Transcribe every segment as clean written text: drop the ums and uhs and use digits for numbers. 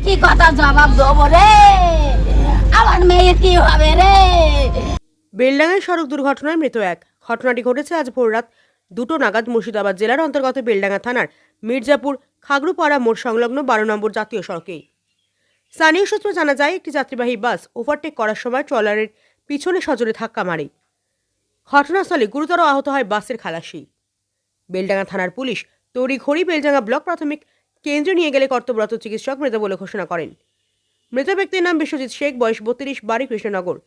কি কথা জবাব দেবো রে? আমার মেয়ে কি হবে রে? বেলডাঙ্গায় সড়ক দুর্ঘটনায় মৃত এক। ঘটনাটি ঘটেছে আজ ভোররাত 2টো নাগাদ মুর্শিদাবাদ জেলার অন্তর্গত বেলডাঙ্গা থানার মির্জাপুর খাগড়ুপাড়া মোড় সংলগ্ন 12 নম্বর জাতীয় সড়কে। স্থানীয় সূত্রে জানা যায়, একটি যাত্রীবাহী বাস ওভারটেক করার সময় ট্রলারের পিছনে সজোরে ধাক্কা মারে। ঘটনাস্থলে গুরুতর আহত হয় বাসের খালাসি। বেলডাঙ্গা থানার পুলিশ তড়িঘড়ি বেলডাঙ্গা ব্লক প্রাথমিক কেন্দ্রে নিয়ে গেলে কর্তব্যরত চিকিৎসক মৃত বলে ঘোষণা করেন। মৃত ব্যক্তির নাম বিশ্বজিৎ শেখ, বয়স 32, বাড়ি কৃষ্ণনগর।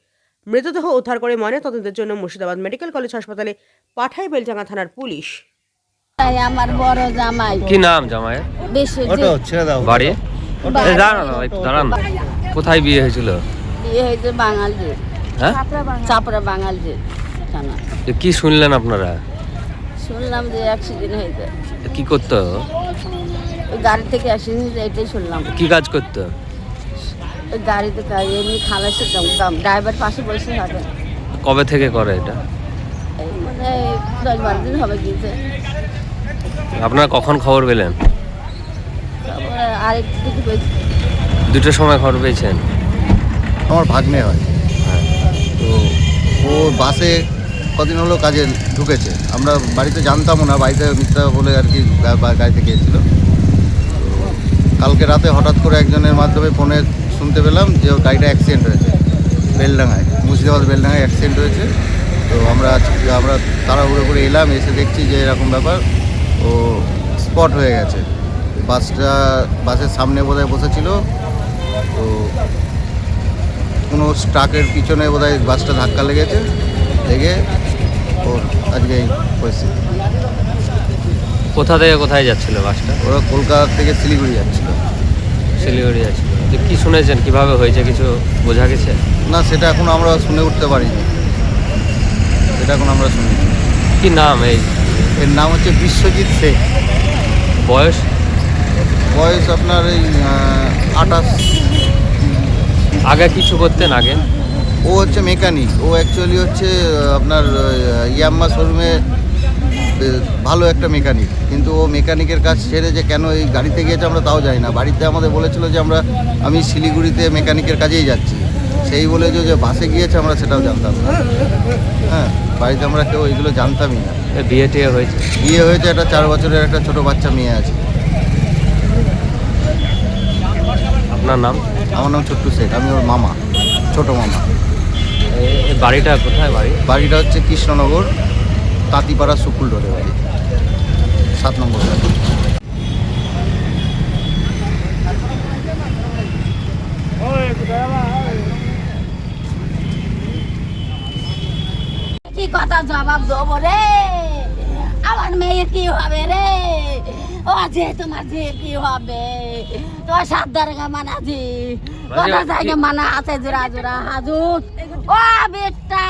মৃতদেহ উদ্ধার করে ময়নাতদন্তের জন্য মুর্শিদাবাদ মেডিকেল কলেজ হাসপাতালে পাঠায় বেলডাঙ্গা থানার পুলিশ। তাই আমার বড় জামাই কি নাম জামাইয়ের? বিশ্বজিৎ। বাড়ি? এই দাঁড়ান না, একটু দাঁড়ান। কোথায় বিয়ে হয়েছিল? বিয়ে হয়েছে বাঙালি, হ্যাঁ, চাপড়া বাঙালি থানা। এ কি শুনলেন আপনারা? শুনলাম যে অ্যাক্সিডেন্ট হয়েছে। কি করতো? ওই গাড়ি থেকে অ্যাক্সিডেন্ট, এটাই শুনলাম। কি কাজ করতো? ওই গাড়িতে এমনি খালাসের দাম, ড্রাইভার পাশে বসে থাকে। কবে থেকে করে এটা? এই মানে 10-12 দিন হবে গিয়েছে। আপনারা কখন খবর পেলেন? তারপরে আরেক দিকে বলছি, 2টোর সময় খবর পেয়েছেন? আমার ভাগ্নে হয়। তো ও বাসে কদিন হলো কাজে ঢুকেছে। আমরা বাড়িতে জানতামও না, বাড়িতে মিথ্যা বলে আর কি গাড়িতে গিয়েছিল। কালকে রাতে হঠাৎ করে একজনের মাধ্যমে ফোনে শুনতে পেলাম যে ওর গাড়িটা অ্যাক্সিডেন্ট হয়েছে বেলডাঙ্গায়, মুর্শিদাবাদ বেলডাঙ্গায় অ্যাক্সিডেন্ট হয়েছে। তো আমরা তাড়াহুড়ো করে এলাম, এসে দেখছি যে এরকম ব্যাপার, ও স্পট হয়ে গেছে। বাসের সামনে বোধহয় বসেছিল, তো কোনো ট্রাকের পিছনে বোধহয় বাসটা ধাক্কা লেগে ওর আজকে এই পরিস্থিতি। কোথা থেকে কোথায় যাচ্ছিল বাসটা? ওরা কলকাতা থেকে শিলিগুড়ি যাচ্ছিল। শিলিগুড়ি যাচ্ছিল। তো কি শুনেছেন, কিভাবে হয়েছে কিছু বোঝা গেছে? না, সেটা এখন আমরা শুনে উঠতে পারিনি, সেটা এখন আমরা শুনি। কি নাম এর নাম হচ্ছে বিশ্বজিৎ শেখ। বয়স? বয়স আপনার এই 28। আগে কিছু করতেন আগে? ও হচ্ছে মেকানিক। ও অ্যাকচুয়ালি হচ্ছে আপনার ইয়াম্মা শোরুমে ভালো একটা মেকানিক, কিন্তু ও মেকানিকের কাজ ছেড়ে যে কেন এই গাড়িতে গিয়েছে আমরা তাও জানি না। বাড়িতে আমাদের বলেছিল যে আমি শিলিগুড়িতে মেকানিকের কাজেই যাচ্ছি, সেই বলে যে বাসে গিয়েছে আমরা সেটাও জানতাম না। হ্যাঁ, বাড়িতে আমরা কেউ এইগুলো জানতামই না। বিয়ে টিয়ে হয়েছে? বিয়ে হয়েছে, একটা 4 বছরের একটা ছোট বাচ্চা মেয়ে আছে। আপনার নাম? আমার নাম ছোট্টু শেখ, আমি ওর মামা, ছোট মামা। এই বাড়িটা কোথায়? বাড়িটা হচ্ছে কৃষ্ণনগর, তাঁতিপাড়া সুকুল রোডে বাড়ি, 7 নম্বর বাড়ি। কি কথা জবাব দেবো রে? আমার মেয়ে কি হবে রে? ও যে তোমার যে কি হবে? তোমার সাদ্দার মানা জি কথা জায়গা মানা আছে, জোড়া হাজুর। ও বেটা